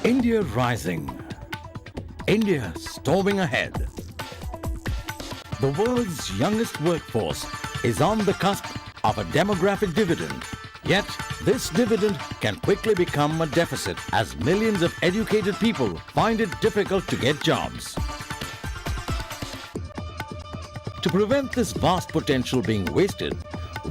India rising. India storming ahead. The world's youngest workforce is on the cusp of a demographic dividend. Yet, this dividend can quickly become a deficit as millions of educated people find it difficult to get jobs. To prevent this vast potential being wasted,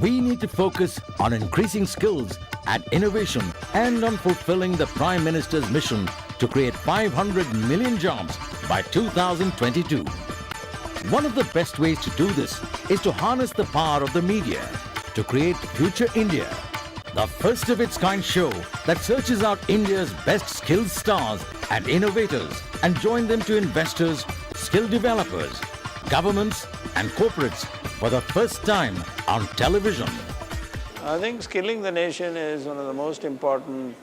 we need to focus on increasing skills and innovation and on fulfilling the Prime Minister's mission to create 500 million jobs by 2022. One of the best ways to do this is to harness the power of the media to create Future India, the first of its kind show that searches out India's best skilled stars and innovators and join them to investors, skill developers, governments and corporates for the first time on television. I think skilling the nation is one of the most important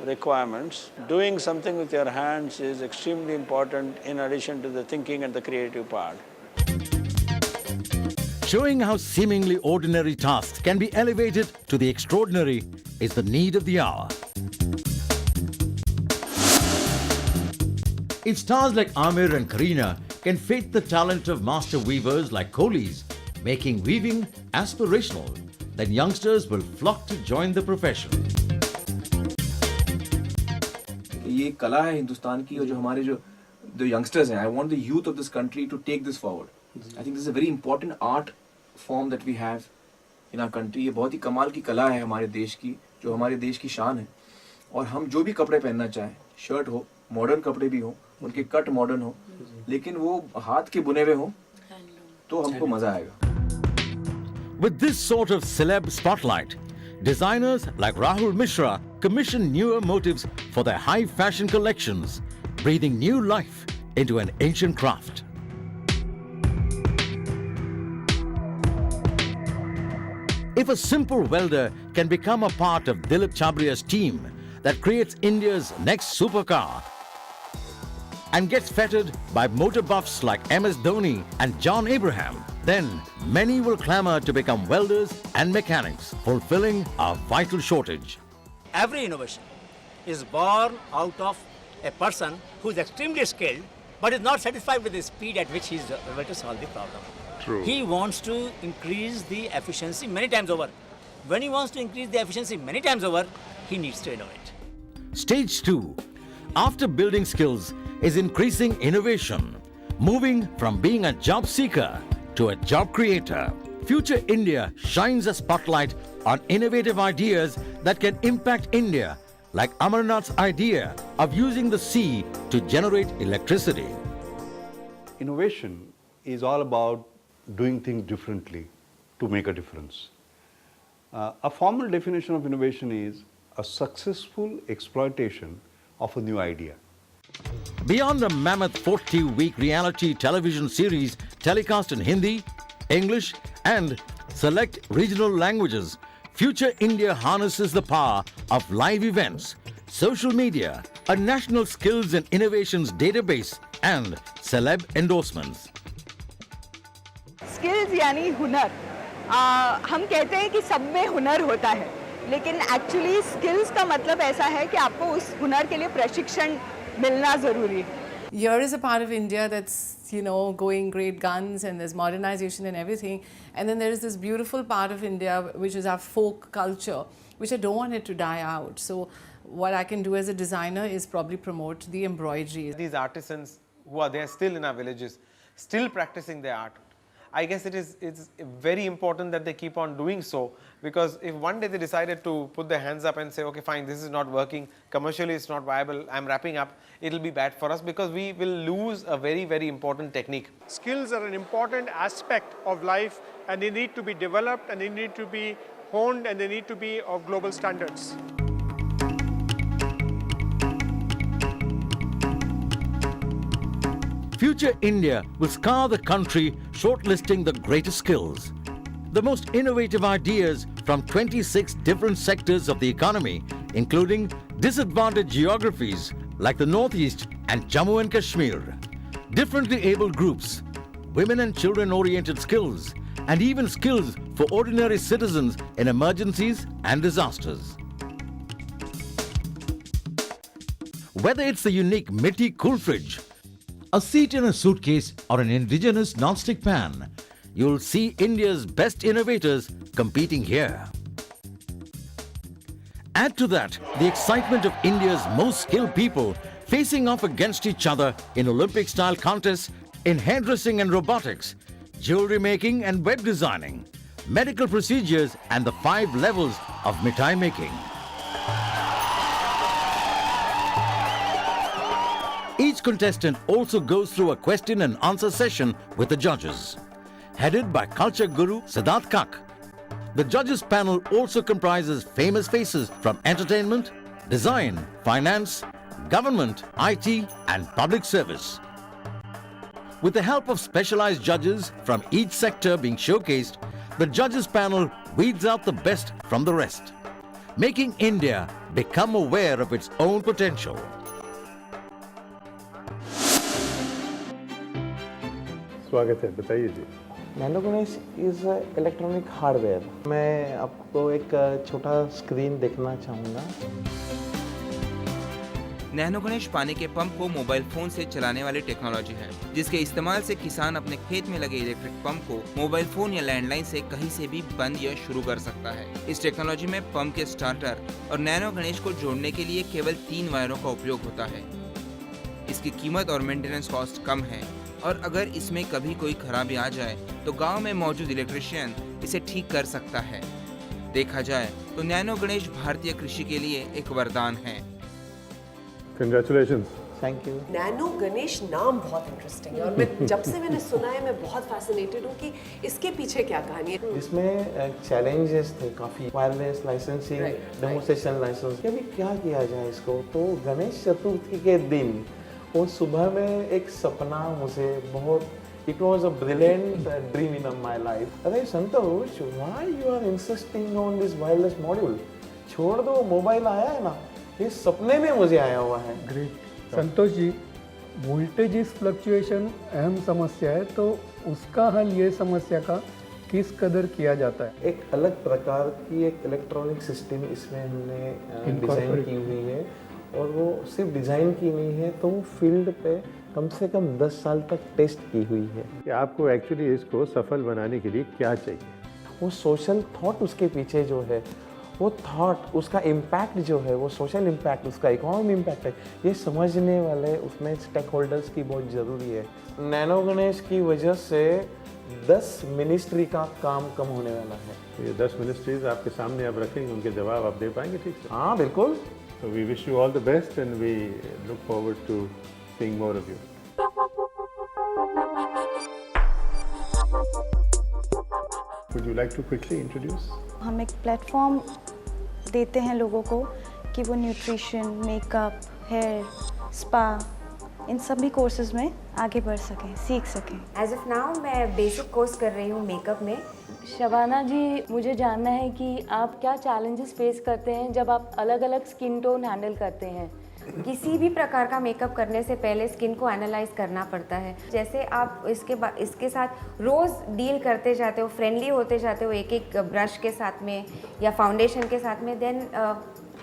requirements. Doing something with your hands is extremely important in addition to the thinking and the creative part. Showing how seemingly ordinary tasks can be elevated to the extraordinary is the need of the hour. If stars like Amir and Kareena can fate the talent of master weavers like Kohli's, making weaving aspirational, then youngsters will flock to join the profession. ये कला है हिंदुस्तान की और जो हमारे जो youngsters हैं, I want the youth of this country to take this forward. I think this is a very important art form that we have in our country. ये बहुत ही कमाल की कला है हमारे देश की, जो हमारे देश की शान है. और हम जो भी कपड़े पहनना चाहें, शर्ट हो, मॉडर्न कपड़े भी हो, उनके कट मॉडर्न हो, लेकिन वो हाथ के बुने हुए हो, तो हमको मजा आएगा. With this sort of celeb spotlight, designers like Rahul Mishra commission newer motifs for their high fashion collections, breathing new life into an ancient craft. If a simple welder can become a part of Dilip Chabria's team that creates India's next supercar and gets feted by motor buffs like MS Dhoni and John Abraham, then many will clamor to become welders and mechanics, fulfilling our vital shortage. Every innovation is born out of a person who is extremely skilled but is not satisfied with the speed at which he is able to solve the problem. True. He wants to increase the efficiency many times over. When he wants to increase the efficiency many times over, he needs to innovate. Stage 2, after building skills, is increasing innovation, moving from being a job seeker to a job creator. Future India shines a spotlight on innovative ideas that can impact India, like Amarnath's idea of using the sea to generate electricity. Innovation is all about doing things differently to make a difference. A formal definition of innovation is a successful exploitation of a new idea. Beyond a mammoth 40-week reality television series telecast in Hindi, English and select regional languages, Future India harnesses the power of live events, social media, a national skills and innovations database and celeb endorsements. Skills यानी हुनर. हम कहते हैं कि सब में हुनर होता है, लेकिन एक्चुअली स्किल्स का मतलब ऐसा है कि आपको उस हुनर के लिए प्रशिक्षण मिलना ज़रूरी है. Here is a part of India that's, going great guns and there's modernization and everything. And then there is this beautiful part of India which is our folk culture, which I don't want it to die out. So what I can do as a designer is probably promote the embroidery. These artisans who are there still in our villages, still practicing their art. I guess it's very important that they keep on doing so, because if one day they decided to put their hands up and say, okay fine, this is not working, commercially it's not viable, I'm wrapping up, it'll be bad for us because we will lose a very, very important technique. Skills are an important aspect of life and they need to be developed and they need to be honed and they need to be of global standards. Future India will scour the country shortlisting the greatest skills, the most innovative ideas from 26 different sectors of the economy, including disadvantaged geographies like the Northeast and Jammu and Kashmir, differently abled groups, women and children-oriented skills, and even skills for ordinary citizens in emergencies and disasters. Whether it's the unique Mitti cool fridge, a seat in a suitcase, or an indigenous non-stick pan, you'll see India's best innovators competing here. Add to that the excitement of India's most skilled people facing off against each other in Olympic-style contests in hairdressing and robotics, jewelry making and web designing, medical procedures and the 5 levels of mithai making. Each contestant also goes through a question and answer session with the judges, headed by culture guru Siddharth Kak. The judges panel also comprises famous faces from entertainment, design, finance, government, IT and public service. With the help of specialized judges from each sector being showcased, the judges panel weeds out the best from the rest, making India become aware of its own potential. स्वागत है, बताइए जी। Nano Ganesh is electronic hardware. मैं आपको एक छोटा screen देखना चाहूँगा। नैनो गणेश पानी के पंप को मोबाइल फोन से चलाने वाली टेक्नोलॉजी है, जिसके इस्तेमाल से किसान अपने खेत में लगे इलेक्ट्रिक पंप को मोबाइल फोन या लैंडलाइन से कहीं से भी बंद या शुरू कर सकता है। इस टेक्नोलॉजी में पंप के स्टार्टर और नैनो गणेश को जोड़ने के लिए केवल 3 वायरों का उपयोग होता है। इसकी कीमत और मेंटेनेंस कॉस्ट कम है और अगर इसमें कभी कोई खराबी आ जाए तो गांव में मौजूद इलेक्ट्रिशियन इसे ठीक कर सकता है। देखा जाए तो नैनो गणेश भारतीय कृषि के लिए एक वरदान है। Congratulations. Thank you. Nano Ganesh नाम बहुत इंटरेस्टिंग है और मैं जब से मैंने सुना है मैं बहुत फैसिनेटेड हूँ कि इसके पीछे क्या कहानी है। इसमें चैलेंजेस थे काफ़ी, वायरलेस लाइसेंसिंग, डेमोन्स्ट्रेशन लाइसेंस, कि अभी क्या किया जाए इसको। तो गणेश चतुर्थी के दिन वो सुबह में एक सपना मुझे बहुत, it was a brilliant dream in my life. अरे संतोष, why you are insisting on this wireless module? छोड़ दो, मोबाइल आया है ना, ये सपने में मुझे आया हुआ है। Great. Santosh ji, voltage fluctuation अहम समस्या है, तो उसका हल ये समस्या का किस कदर किया जाता है? एक अलग प्रकार की एक इलेक्ट्रॉनिक सिस्टम इसमें हमने डिज़ाइन की हुई है और वो सिर्फ डिज़ाइन की नहीं है, तो वो फील्ड पे कम से कम 10 साल तक टेस्ट की हुई है। कि आपको एक्चुअली इसको सफल बनाने के लिए क्या चाहिए? वो सोशल थॉट उसके पीछे जो है, वो थॉट, उसका इम्पैक्ट जो है, वो सोशल इम्पैक्ट, उसका इकोनॉमिक इम्पैक्ट है, ये समझने वाले उसमें स्टेक होल्डर्स की बहुत ज़रूरी है। नैनो गणेश की वजह से 10 मिनिस्ट्री का काम कम होने वाला है। ये 10 मिनिस्ट्रीज आपके सामने आप रखेंगे, उनके जवाब आप दे पाएंगे ठीक से? हाँ बिल्कुल। So we wish you all the best and we look forward to seeing more of you. Would you like to quickly introduce? हम एक प्लेटफॉर्म देते हैं लोगों को कि वो न्यूट्रिशन, मेकअप, हेयर, स्पा, इन सभी कोर्सेज में आगे बढ़ सकें, सीख सकें। एज ऑफ नाउ मैं बेसिक कोर्स कर रही हूँ मेकअप में। शबाना जी, मुझे जानना है कि आप क्या चैलेंजेस फेस करते हैं जब आप अलग अलग स्किन टोन हैंडल करते हैं? किसी भी प्रकार का मेकअप करने से पहले स्किन को एनालाइज करना पड़ता है। जैसे आप इसके साथ रोज़ डील करते जाते हो, फ्रेंडली होते जाते हो एक एक ब्रश के साथ में या फाउंडेशन के साथ में, देन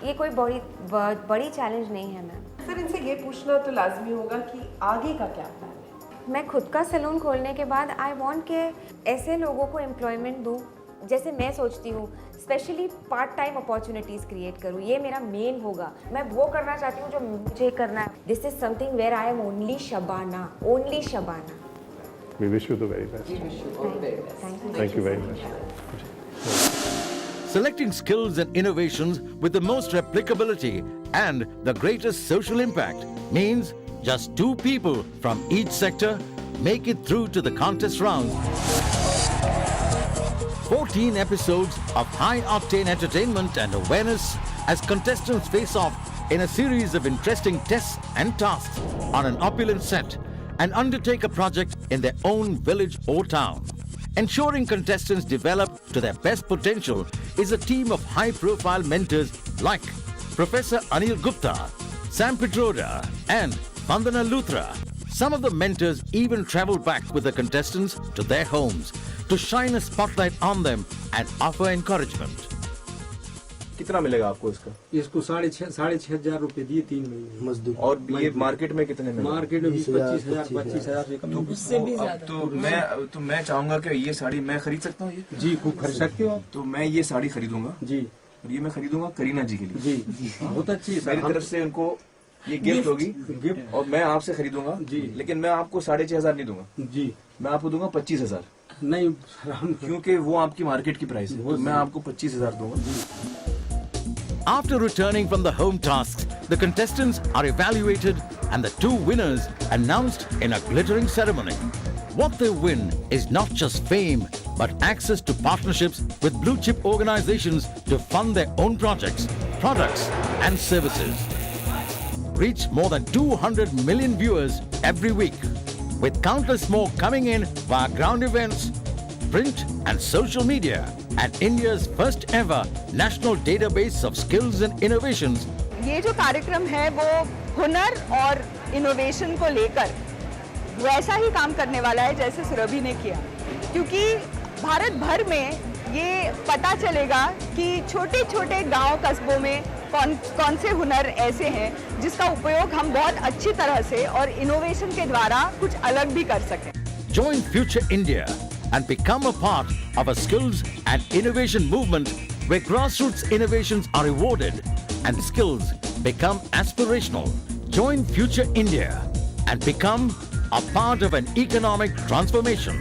ये कोई बड़ी चैलेंज नहीं है मैम। सर, इनसे ये पूछना तो लाजमी होगा कि आगे का क्या प्लान है? मैं खुद का सैलून खोलने के बाद आई वांट के ऐसे लोगों को एम्प्लॉयमेंट दूँ जैसे मैं सोचती हूँ, specially part time opportunities create करूँ। ये मेरा मेन होगा। मैं वो करना चाहती हूँ जो मुझे करना है। This is something where I am only Shabana, only Shabana. We wish you the very best. We wish you all the very best. Thank you very much. Selecting skills and innovations with the most replicability and the greatest social impact means just 2 people from each sector make it through to the contest round. 14 episodes of high-octane entertainment and awareness as contestants face off in a series of interesting tests and tasks on an opulent set and undertake a project in their own village or town. Ensuring contestants develop to their best potential is a team of high-profile mentors like Professor Anil Gupta, Sam Pitroda and Vandana Luthra. Some of the mentors even travel back with the contestants to their homes to shine a spotlight on them and offer encouragement. कितना मिलेगा आपको इसका? इसको 6,500 रुपए दिए 3 महीने मजदूर। और ये मार्केट में कितने में? मार्केट में 25,000 से कम। उससे भी ज्यादा। तो मैं चाहूंगा कि ये साड़ी मैं खरीद सकता हूँ? ये जी खूब खरीद सकते हो। तो मैं ये साड़ी खरीदूंगा जी, और ये मैं खरीदूंगा करीना जी के लिए। जी बहुत अच्छी है। मेरी तरफ से उनको ये गिफ्ट होगी गिफ्ट, और मैं आपसे खरीदूंगा जी, लेकिन मैं आपको 6,500 नहीं दूंगा जी, मैं आपको दूंगा 25,000। नहीं क्योंकि वो आपकी मार्केट की प्राइस है, तो मैं आपको 25,000 दूंगा। After returning from the home tasks, the contestants are evaluated and the 2 winners announced in a glittering ceremony. What they win is not just fame, but access to partnerships with blue chip organizations to fund their own projects, products and services. Reach more than 200 million viewers every week, with countless more coming in via ground events, print and social media, and India's first ever national database of skills and innovations. ये जो कार्यक्रम है वो हुनर और innovation को लेकर वैसा ही काम करने वाला है जैसे सुरभि ने किया, क्योंकि भारत भर में ये पता चलेगा कि छोटे छोटे गांव कस्बों में कौन से हुनर ऐसे हैं जिसका उपयोग हम बहुत अच्छी तरह से और इनोवेशन के द्वारा कुछ अलग भी कर सकें। Join Future India and become a part of a skills and innovation movement where grassroots innovations are rewarded and skills become aspirational. Join Future India and become a part of an economic transformation.